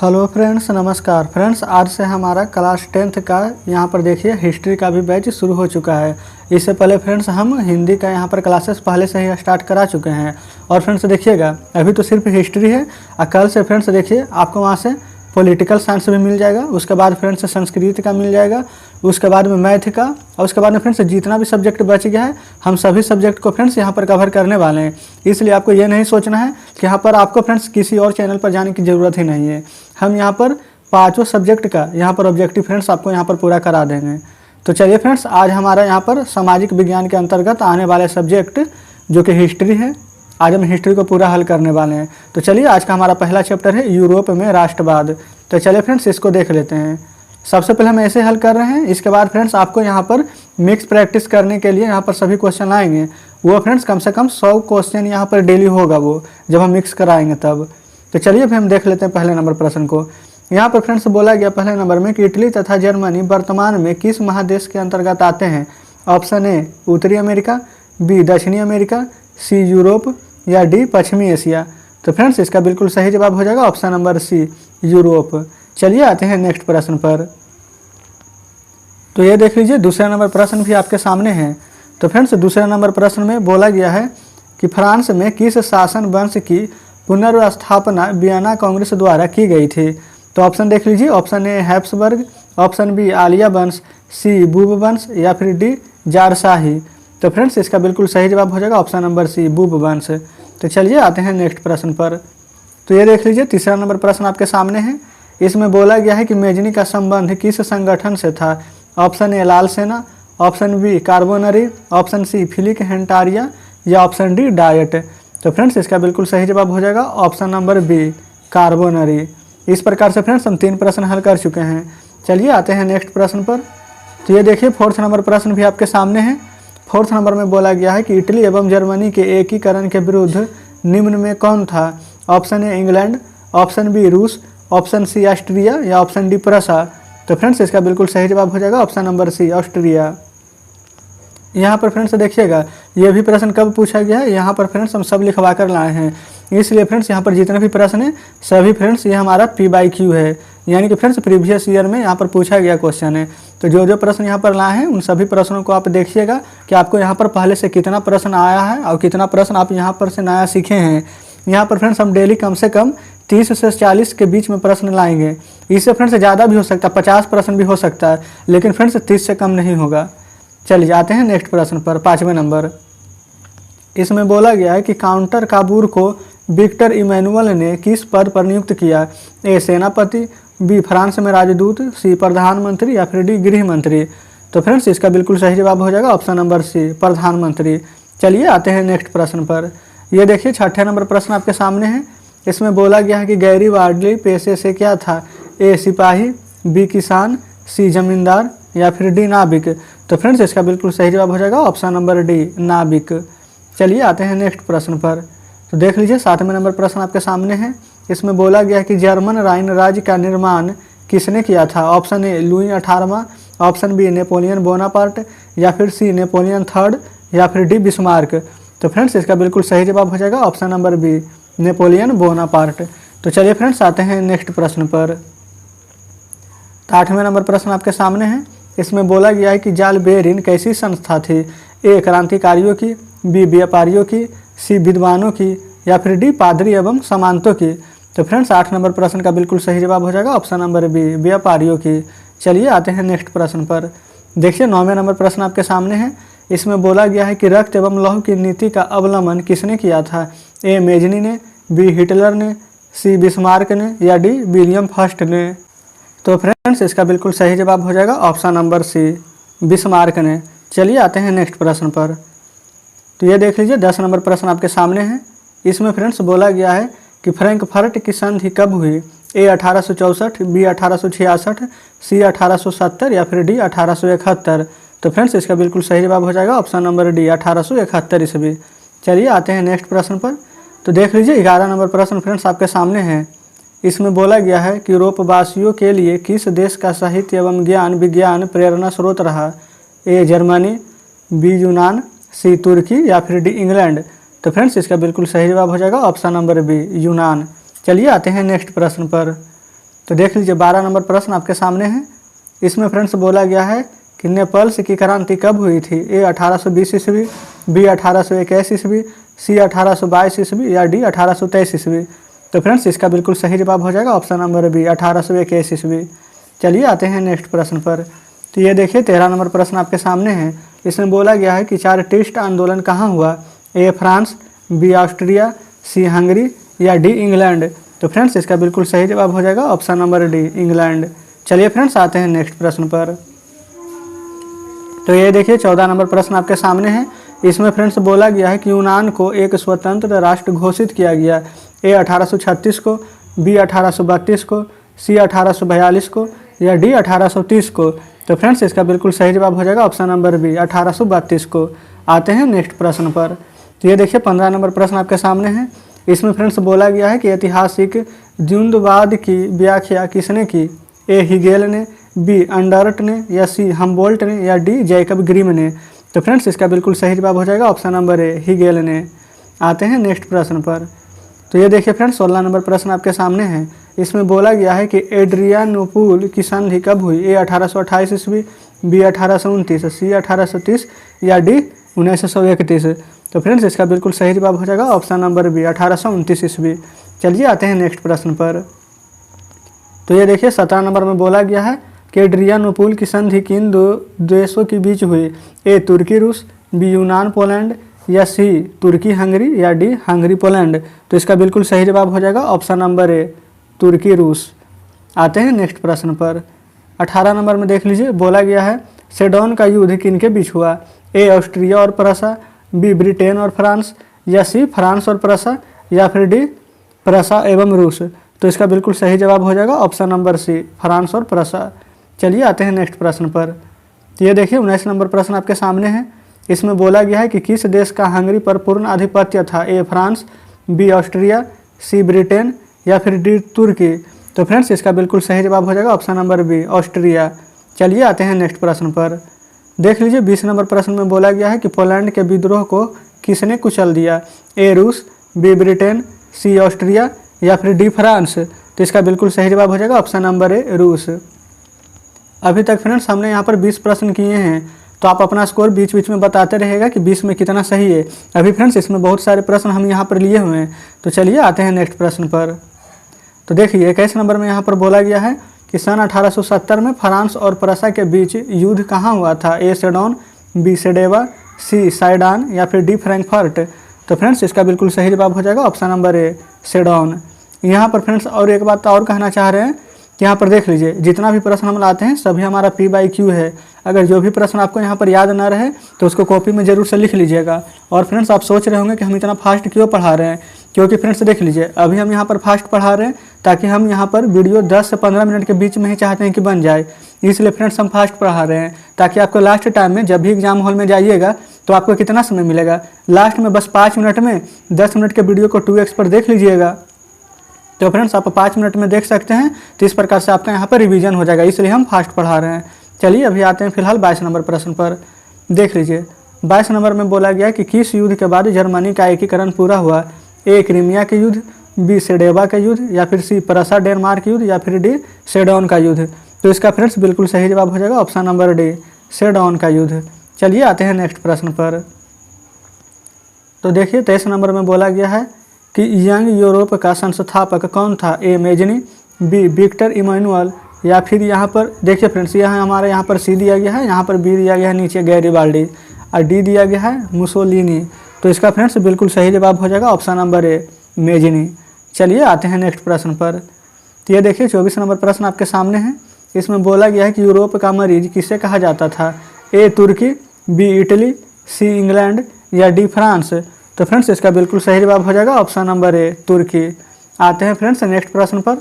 Hello friends, नमस्कार friends. आज से हमारा क्लास 10th का यहाँ पर देखिए हिस्ट्री का भी बैच शुरू हो चुका है। इससे पहले फ्रेंड्स हम हिंदी का यहाँ पर क्लासेस पहले से ही स्टार्ट करा चुके हैं। और फ्रेंड्स देखिएगा, अभी तो सिर्फ हिस्ट्री है और कल से फ्रेंड्स देखिए आपको वहाँ से पॉलिटिकल साइंस भी मिल जाएगा, उसके बाद फ्रेंड्स संस्कृत का मिल जाएगा, उसके बाद में मैथ का, और उसके बाद में फ्रेंड्स जितना भी सब्जेक्ट बच गया है हम सभी सब्जेक्ट को फ्रेंड्स यहाँ पर कवर करने वाले हैं। इसलिए आपको ये नहीं सोचना है कि यहाँ पर आपको फ्रेंड्स किसी और चैनल पर जाने की ज़रूरत ही नहीं है। हम यहाँ पर पाँचों सब्जेक्ट का यहाँ पर ऑब्जेक्टिव फ्रेंड्स आपको यहाँ पर पूरा करा देंगे। तो चलिए फ्रेंड्स, आज हमारा यहाँ पर सामाजिक विज्ञान के अंतर्गत आने वाले सब्जेक्ट जो कि हिस्ट्री है, आज हम हिस्ट्री को पूरा हल करने वाले हैं। तो चलिए, आज का हमारा पहला चैप्टर है यूरोप में राष्ट्रवाद। तो चलिए फ्रेंड्स, इसको देख लेते हैं। सबसे पहले हम ऐसे हल कर रहे हैं, इसके बाद फ्रेंड्स आपको यहाँ पर मिक्स प्रैक्टिस करने के लिए यहाँ पर सभी क्वेश्चन आएंगे। वो फ्रेंड्स कम से कम 100 क्वेश्चन यहाँ पर डेली होगा, वो जब हम मिक्स कराएंगे तब। तो चलिए फिर हम देख लेते हैं पहले नंबर प्रश्न को। यहाँ पर फ्रेंड्स बोला गया पहले नंबर में कि इटली तथा जर्मनी वर्तमान में किस महादेश के अंतर्गत आते हैं। ऑप्शन ए उत्तरी अमेरिका, बी दक्षिणी अमेरिका, सी यूरोप या डी पश्चिमी एशिया। तो फ्रेंड्स इसका बिल्कुल सही जवाब हो जाएगा ऑप्शन नंबर सी यूरोप। चलिए आते हैं नेक्स्ट प्रश्न पर। तो ये देख लीजिए, दूसरा नंबर प्रश्न भी आपके सामने है। तो फ्रेंड्स दूसरे नंबर प्रश्न में बोला गया है कि फ्रांस में किस शासन वंश की पुनर्स्थापना वियना कांग्रेस द्वारा की गई थी। तो ऑप्शन देख लीजिए, option A Habsburg, option B आलिया वंश, सी बूब वंश या फिर डी जारशाही। तो फ्रेंड्स इसका बिल्कुल सही जवाब हो जाएगा ऑप्शन नंबर सी बूब वंश। तो चलिए आते हैं नेक्स्ट प्रश्न पर। तो ये देख लीजिए, तीसरा नंबर प्रश्न आपके सामने है। इसमें बोला गया है कि मेजनी का संबंध किस संगठन से था। ऑप्शन ए लाल सेना, option B Carbonari, option C Filiki Hetairia या ऑप्शन डी डायट। तो फ्रेंड्स इसका बिल्कुल सही जवाब हो जाएगा ऑप्शन नंबर बी कार्बोनरी। इस प्रकार से फ्रेंड्स हम 3 प्रश्न हल कर चुके हैं। चलिए आते हैं नेक्स्ट प्रश्न पर। तो ये देखिए, 4th नंबर प्रश्न भी आपके सामने है। 4th नंबर में बोला गया है कि इटली एवं जर्मनी के एकीकरण के विरुद्ध निम्न में कौन था। Option A England, option B रूस, ऑप्शन सी ऑस्ट्रिया या ऑप्शन डी प्रसा। तो फ्रेंड्स इसका बिल्कुल सही जवाब हो जाएगा ऑप्शन नंबर सी ऑस्ट्रिया। यहाँ पर फ्रेंड्स देखिएगा, ये भी प्रश्न कब पूछा गया है, यहाँ पर फ्रेंड्स हम सब लिखवा कर लाए हैं। इसलिए फ्रेंड्स यहाँ पर जितने भी प्रश्न हैं सभी फ्रेंड्स ये हमारा PYQ है, यानी कि फ्रेंड्स प्रीवियस ईयर में यहाँ पर पूछा गया क्वेश्चन है। तो जो जो प्रश्न यहाँ पर लाए हैं उन सभी प्रश्नों को आप देखिएगा कि आपको यहाँ पर पहले से कितना प्रश्न आया है और कितना प्रश्न आप यहाँ पर से नया सीखे हैं। यहाँ पर फ्रेंड्स हम डेली कम से कम 30 से 40 के बीच में प्रश्न लाएंगे। इससे फ्रेंड्स ज़्यादा भी हो सकता है, 50 प्रश्न भी हो सकता है, लेकिन फ्रेंड्स 30 से कम नहीं होगा। चलिए जाते हैं नेक्स्ट प्रश्न पर, 5वें नंबर। इसमें बोला गया है कि काउंटर काबूर को विक्टर इमैनुअल ने किस पद पर नियुक्त किया। ए सेनापति, बी फ्रांस में राजदूत, सी प्रधानमंत्री या फिर डी गृह मंत्री। तो फ्रेंड्स इसका बिल्कुल सही जवाब हो जाएगा ऑप्शन नंबर सी प्रधानमंत्री। चलिए आते हैं नेक्स्ट प्रश्न पर। ये देखिए, 6ठे नंबर प्रश्न आपके सामने है। इसमें बोला गया है कि गैरी वार्डली पेशे से क्या था। ए सिपाही, बी किसान, सी जमींदार या फिर डी नाविक। तो फ्रेंड्स इसका बिल्कुल सही जवाब हो जाएगा ऑप्शन नंबर डी नाविक। चलिए आते हैं नेक्स्ट प्रश्न पर। तो देख लीजिए, 7वें नंबर प्रश्न आपके सामने है। इसमें बोला गया है कि जर्मन राइन राज्य का निर्माण किसने किया था। ऑप्शन ए लुई 18वां, ऑप्शन बी नेपोलियन बोनापार्ट या फिर सी नेपोलियन थर्ड या फिर डी बिस्मार्क। तो फ्रेंड्स इसका बिल्कुल सही जवाब हो जाएगा option number B Napoleon Bonaparte. तो चलिए फ्रेंड्स आते हैं नेक्स्ट प्रश्न पर। 8वें नंबर प्रश्न आपके सामने है। इसमें बोला गया है कि जाल बेरिन कैसी संस्था थी। ए क्रांतिकारियों की, बी व्यापारियों की, सी विद्वानों की या फिर डी पादरी एवं सामंतों की। तो फ्रेंड्स 8 नंबर प्रश्न का बिल्कुल सही जवाब हो जाएगा ऑप्शन नंबर बी व्यापारियों की। चलिए आते हैं नेक्स्ट प्रश्न पर। देखिए, 9वें नंबर प्रश्न आपके सामने है। इसमें बोला गया है कि रक्त एवं लौह की नीति का अवलंबन किसने किया था। ए मेजनी ने, बी हिटलर ने, सी बिस्मार्क ने या डी विलियम फर्स्ट ने। तो फ्रेंड्स इसका बिल्कुल सही जवाब हो जाएगा ऑप्शन नंबर सी बिस्मार्क ने। चलिए आते हैं नेक्स्ट प्रश्न पर। तो ये देख लीजिए, 10 नंबर प्रश्न आपके सामने है। इसमें फ्रेंड्स बोला गया है कि फ्रैंकफर्ट की संधि कब हुई। ए 1864, बी 1866, सी 1870 या फिर डी 1871। तो फ्रेंड्स इसका बिल्कुल सही जवाब हो जाएगा ऑप्शन नंबर डी 1871 ईस्वी। चलिए आते हैं नेक्स्ट प्रश्न पर। तो देख लीजिए, 11 नंबर प्रश्न फ्रेंड्स आपके सामने है। इसमें बोला गया है कि यूरोपवासियों के लिए किस देश का साहित्य एवं ज्ञान विज्ञान प्रेरणा स्रोत रहा। ए जर्मनी, बी यूनान, सी तुर्की या फिर डी इंग्लैंड। तो फ्रेंड्स इसका बिल्कुल सही जवाब हो जाएगा ऑप्शन नंबर बी यूनान। चलिए आते हैं नेक्स्ट प्रश्न पर। तो देख लीजिए 12 नंबर प्रश्न आपके सामने है। इसमें फ्रेंड्स बोला गया है कि नेपल्स की क्रांति कब हुई थी? ए 1820 ईस्वी, बी 1821 ईस्वी, सी 1822 ईस्वी या डी 1823 ईस्वी। तो फ्रेंड्स इसका बिल्कुल सही जवाब हो जाएगा ऑप्शन नंबर बी 1821 ईस्वी। चलिए आते हैं नेक्स्ट प्रश्न पर। तो ये देखिए 13 नंबर प्रश्न आपके सामने है। इसमें बोला गया है कि चारटिस्ट आंदोलन कहाँ हुआ? A France, B Austria, C Hungary या डी इंग्लैंड। तो फ्रेंड्स इसका बिल्कुल सही जवाब हो जाएगा ऑप्शन नंबर डी इंग्लैंड। चलिए फ्रेंड्स आते हैं नेक्स्ट प्रश्न पर। तो ये देखिए 14 नंबर प्रश्न आपके सामने है। इसमें फ्रेंड्स बोला गया है कि यूनान को एक स्वतंत्र राष्ट्र घोषित किया गया। ए 1836 को, बी 1832 को, सी 1842 को या डी 1830 को। तो फ्रेंड्स इसका बिल्कुल सही जवाब हो जाएगा ऑप्शन नंबर बी 1832 को। आते हैं नेक्स्ट प्रश्न पर। तो ये देखिए 15 नंबर प्रश्न आपके सामने है। इसमें फ्रेंड्स बोला गया है कि ऐतिहासिक द्वंद्ववाद की व्याख्या किसने की? ए हिगेल ने, बी अंडर्ट ने या सी हमबोल्ट ने या डी जैकब ग्रिम ने। तो फ्रेंड्स इसका बिल्कुल सही जवाब हो जाएगा ऑप्शन नंबर ए हिगेल ने। आते हैं नेक्स्ट प्रश्न पर। तो ये देखिए फ्रेंड्स 16 नंबर प्रश्न आपके सामने है। इसमें बोला गया है कि एड्रियानोपुल की संधि कब हुई? ए 1828 ईस्वी, बी 1829, सी 1830 या डी 1931। तो फ्रेंड्स इसका बिल्कुल सही जवाब हो जाएगा ऑप्शन नंबर बी 1829 ईस्वी। चलिए आते हैं नेक्स्ट प्रश्न पर। तो ये देखिए 17 नंबर में बोला गया है कि एड्रियानोपुल की संधि किन दो देशों के बीच हुई? ए तुर्की रूस, बी यूनान पोलैंड या सी तुर्की हंगरी या डी हंगरी पोलैंड। तो इसका बिल्कुल सही जवाब हो जाएगा ऑप्शन नंबर ए तुर्की रूस। आते हैं नेक्स्ट प्रश्न पर। 18 नंबर में देख लीजिए बोला गया है सेडोन का युद्ध किनके बीच हुआ? ए ऑस्ट्रिया और प्रसा, बी ब्रिटेन और फ्रांस या सी फ्रांस और प्रसा या फिर डी प्रसा एवं रूस। तो इसका बिल्कुल सही जवाब हो जाएगा ऑप्शन नंबर सी फ्रांस और प्रसा। चलिए आते हैं नेक्स्ट प्रश्न पर। तो ये देखिए 19 नंबर प्रश्न आपके सामने है। इसमें बोला गया है कि किस देश का हंगरी पर पूर्ण आधिपत्य था? A France, B Austria, C Britain या फिर डी तुर्की। तो फ्रेंड्स इसका बिल्कुल सही जवाब हो जाएगा ऑप्शन नंबर बी ऑस्ट्रिया। चलिए आते हैं नेक्स्ट प्रश्न पर। देख लीजिए 20 नंबर प्रश्न में बोला गया है कि पोलैंड के विद्रोह को किसने कुचल दिया? ए रूस, बी ब्रिटेन, सी ऑस्ट्रिया या फिर डी फ्रांस। तो इसका बिल्कुल सही जवाब हो जाएगा ऑप्शन नंबर ए रूस। अभी तक फ्रेंड्स हमने यहाँ पर 20 प्रश्न किए हैं, तो आप अपना स्कोर बीच बीच में बताते रहेगा कि 20 में कितना सही है। अभी फ्रेंड्स इसमें बहुत सारे प्रश्न हम यहाँ पर लिए हुए हैं। तो चलिए आते हैं नेक्स्ट प्रश्न पर। तो देखिए 21 नंबर में यहाँ पर बोला गया है कि सन 1870 में फ्रांस और प्रसा के बीच युद्ध कहाँ हुआ था? ए सेडोन, बी सेडेवा, सी साइडान या फिर डी फ्रैंकफर्ट। तो फ्रेंड्स इसका बिल्कुल सही जवाब हो जाएगा ऑप्शन नंबर ए सेडोन। यहाँ पर फ्रेंड्स और एक बात और कहना चाह रहे हैं कि यहाँ पर देख लीजिए जितना भी प्रश्न हम लाते हैं सभी हमारा P/Q है। अगर जो भी प्रश्न आपको यहाँ पर याद ना रहे तो उसको कॉपी में ज़रूर से लिख लीजिएगा। और फ्रेंड्स आप सोच रहे होंगे कि हम इतना फास्ट क्यों पढ़ा रहे हैं, क्योंकि फ्रेंड्स देख लीजिए अभी हम यहाँ पर फास्ट पढ़ा रहे हैं ताकि हम यहाँ पर वीडियो 10 से 15 मिनट के बीच में ही चाहते हैं कि बन जाए। इसलिए फ्रेंड्स हम फास्ट पढ़ा रहे हैं ताकि आपको लास्ट टाइम में जब भी एग्जाम हॉल में जाइएगा तो आपको कितना समय मिलेगा, लास्ट में बस 5 मिनट में 10 मिनट के वीडियो को 2x पर देख लीजिएगा। तो फ्रेंड्स आप 5 मिनट में देख सकते हैं। तो इस प्रकार से आपका यहाँ पर रिवीजन हो जाएगा, इसलिए हम फास्ट पढ़ा रहे हैं। चलिए अभी आते हैं फिलहाल 22 नंबर प्रश्न पर। देख लीजिए 22 नंबर में बोला गया कि किस युद्ध के बाद जर्मनी का एकीकरण पूरा हुआ? ए क्रीमिया के युद्ध, बी सेडेवा का युद्ध या फिर सी प्रसा डेनमार्क युद्ध या फिर डी सेडोन का युद्ध। तो इसका फ्रेंड्स बिल्कुल सही जवाब हो जाएगा ऑप्शन नंबर डी सेडोन का युद्ध। चलिए आते हैं नेक्स्ट प्रश्न पर। तो देखिए 23 नंबर में बोला गया है कि यंग यूरोप का संस्थापक कौन था? ए मेजनी, बी विक्टर इमैनुअल या फिर यहाँ पर देखिए फ्रेंड्स यहाँ हमारे यहाँ पर सी दिया गया है, यहाँ पर बी दिया गया है नीचे गैरिबाल्डी और डी दिया गया है मुसोलिनी। तो इसका फ्रेंड्स बिल्कुल सही जवाब हो जाएगा ऑप्शन नंबर ए मेजनी। चलिए आते हैं नेक्स्ट प्रश्न पर। तो ये देखिए 24 नंबर प्रश्न आपके सामने है। इसमें बोला गया है कि यूरोप का मरीज किसे कहा जाता था? ए तुर्की, बी इटली, सी इंग्लैंड या डी फ्रांस। तो फ्रेंड्स इसका बिल्कुल सही जवाब हो जाएगा ऑप्शन नंबर ए तुर्की। आते हैं फ्रेंड्स नेक्स्ट प्रश्न पर।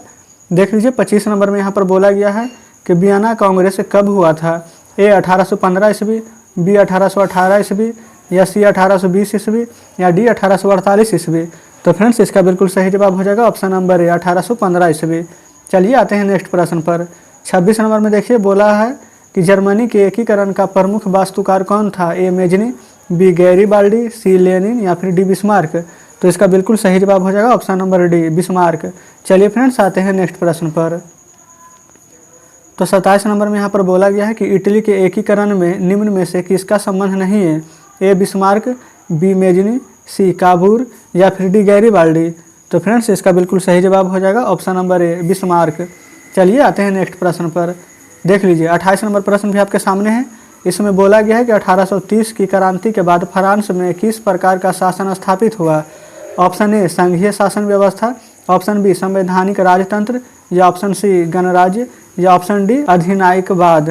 देख लीजिए 25 नंबर में यहाँ पर बोला गया है कि वियना कांग्रेस कब हुआ था? ए 1815 ईस्वी, बी 1818 ईस्वी या सी 1820 ईस्वी या डी 1848 ईस्वी। तो फ्रेंड्स इसका बिल्कुल सही जवाब हो जाएगा ऑप्शन नंबर ए 1815 ईस्वी। चलिए आते हैं नेक्स्ट प्रश्न पर। 26 नंबर में देखिए बोला है कि जर्मनी के एकीकरण का प्रमुख वास्तुकार कौन था? ए मेजनी, बी गैरिबाल्डी, सी लेनिन या फिर डी बिस्मार्क। तो इसका बिल्कुल सही जवाब हो जाएगा ऑप्शन नंबर डी बिस्मार्क। चलिए फ्रेंड्स आते हैं नेक्स्ट प्रश्न पर। तो 27 नंबर में यहाँ पर बोला गया है कि इटली के एकीकरण में निम्न में से किसका संबंध नहीं है? ए बिस्मार्क, बी मेजनी, सी काबूर या फिर डी गैरीबाल्डी। तो फ्रेंड्स इसका बिल्कुल सही जवाब हो जाएगा ऑप्शन नंबर ए बिस्मार्क। चलिए आते हैं नेक्स्ट प्रश्न पर। देख लीजिए 28 नंबर प्रश्न भी आपके सामने है। इसमें बोला गया है कि 1830 की क्रांति के बाद फ्रांस में किस प्रकार का शासन स्थापित हुआ? ऑप्शन ए संघीय शासन व्यवस्था, ऑप्शन बी संवैधानिक राजतंत्र या ऑप्शन सी गणराज्य या ऑप्शन डी अधिनायकवाद।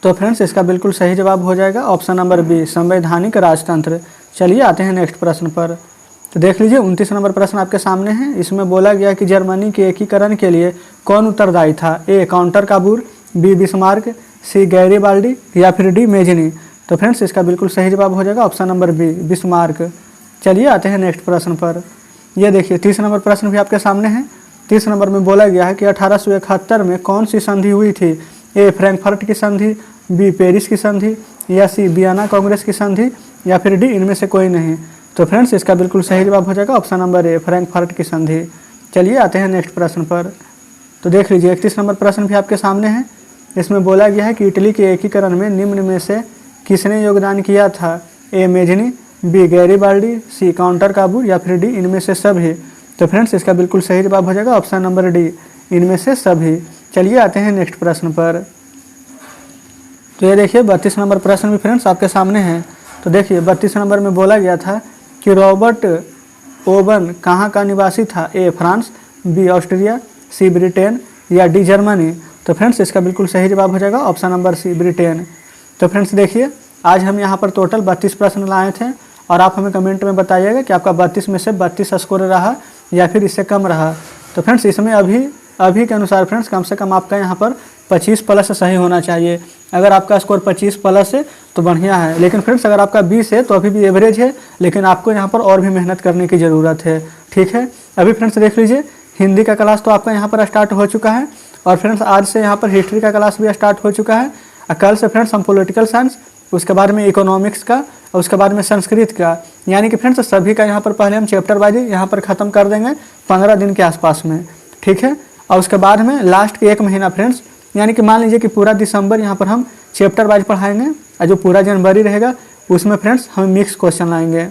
तो फ्रेंड्स इसका बिल्कुल सही जवाब हो जाएगा ऑप्शन नंबर बी संवैधानिक राजतंत्र। चलिए आते हैं नेक्स्ट प्रश्न पर। तो देख लीजिए 29 नंबर प्रश्न आपके सामने है। इसमें बोला गया कि जर्मनी के एकीकरण के लिए कौन उत्तरदायी था? ए काउंटर काबूर, बी बिस्मार्क, सी गैरीबाल्डी या फिर डी मेजनी। तो फ्रेंड्स इसका बिल्कुल सही जवाब हो जाएगा ऑप्शन नंबर बी बिस्मार्क। चलिए आते हैं नेक्स्ट प्रश्न पर। यह देखिए 30 नंबर प्रश्न भी आपके सामने है। 30 नंबर में बोला गया है कि 1871 में कौन सी संधि हुई थी? ए फ्रैंकफर्ट की संधि, बी पेरिस की संधि या सी वियना कांग्रेस की संधि या फिर डी इनमें से कोई नहीं। तो फ्रेंड्स इसका बिल्कुल सही जवाब हो जाएगा ऑप्शन नंबर ए फ्रैंकफर्ट की संधि। चलिए आते हैं नेक्स्ट प्रश्न पर। तो देख लीजिए 31 नंबर प्रश्न भी आपके सामने है। इसमें बोला गया है कि इटली के एकीकरण में निम्न में से किसने योगदान किया था? ए मेजनी, बी गैरीबाल्डी, सी काउंटर काबूर या फिर डी इनमें से सभी। तो फ्रेंड्स इसका बिल्कुल सही जवाब हो जाएगा ऑप्शन नंबर डी इनमें से सभी। चलिए आते हैं नेक्स्ट प्रश्न पर। तो ये देखिए 32 नंबर प्रश्न भी फ्रेंड्स आपके सामने है। तो देखिए 32 नंबर में बोला गया था कि रॉबर्ट ओवन कहाँ का निवासी था? A France, B Austria, C Britain या डी जर्मनी। तो फ्रेंड्स इसका बिल्कुल सही जवाब हो जाएगा ऑप्शन नंबर सी ब्रिटेन। तो फ्रेंड्स देखिए आज हम यहाँ पर टोटल 32 प्रश्न लाए थे और आप हमें कमेंट में बताइएगा कि आपका 32 में से 32 स्कोर रहा या फिर इससे कम रहा। तो फ्रेंड्स इसमें अभी के अनुसार फ्रेंड्स कम से कम आपका यहाँ पर 25 प्लस सही होना चाहिए। अगर आपका स्कोर 25 प्लस है तो बढ़िया है, लेकिन फ्रेंड्स अगर आपका 20 है तो अभी भी एवरेज है, लेकिन आपको यहाँ पर और भी मेहनत करने की ज़रूरत है। ठीक है, अभी फ्रेंड्स देख लीजिए हिंदी का क्लास तो आपका यहाँ पर स्टार्ट हो चुका है और फ्रेंड्स आज से यहाँ पर हिस्ट्री का क्लास भी स्टार्ट हो चुका है। कल से फ्रेंड्स हम पॉलिटिकल साइंस, उसके बाद में इकोनॉमिक्स का और उसके बाद में संस्कृत का, यानी कि फ्रेंड्स सभी का यहाँ पर पहले हम चैप्टर वाइज यहाँ पर ख़त्म कर देंगे 15 दिन के आसपास में। ठीक है, और उसके बाद में लास्ट के 1 महीना फ्रेंड्स, यानी कि मान लीजिए कि पूरा दिसंबर यहाँ पर हम चैप्टर वाइज पढ़ाएंगे और जो पूरा जनवरी रहेगा उसमें फ्रेंड्स हम मिक्स क्वेश्चन लाएंगे।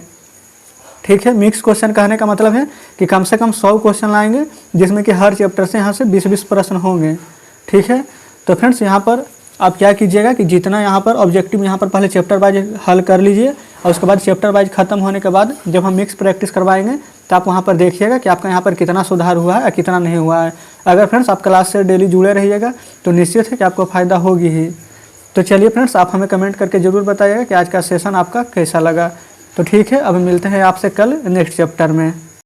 ठीक है, मिक्स क्वेश्चन कहने का मतलब है कि कम से कम 100 क्वेश्चन लाएंगे जिसमें कि हर चैप्टर से यहाँ से 20-20 प्रश्न होंगे। ठीक है, तो फ्रेंड्स यहाँ पर आप क्या कीजिएगा कि जितना यहाँ पर ऑब्जेक्टिव यहाँ पर पहले चैप्टर वाइज हल कर लीजिए और उसके बाद चैप्टर वाइज खत्म होने के बाद जब हम मिक्स प्रैक्टिस करवाएंगे तो आप वहाँ पर देखिएगा कि आपका यहाँ पर कितना सुधार हुआ है या कितना नहीं हुआ है। अगर फ्रेंड्स आप क्लास से डेली जुड़े रहिएगा तो निश्चित है कि आपको फ़ायदा होगी ही। तो चलिए फ्रेंड्स आप हमें कमेंट करके ज़रूर बताइएगा कि आज का सेशन आपका कैसा लगा। तो ठीक है, अब मिलते हैं आपसे कल नेक्स्ट चैप्टर में।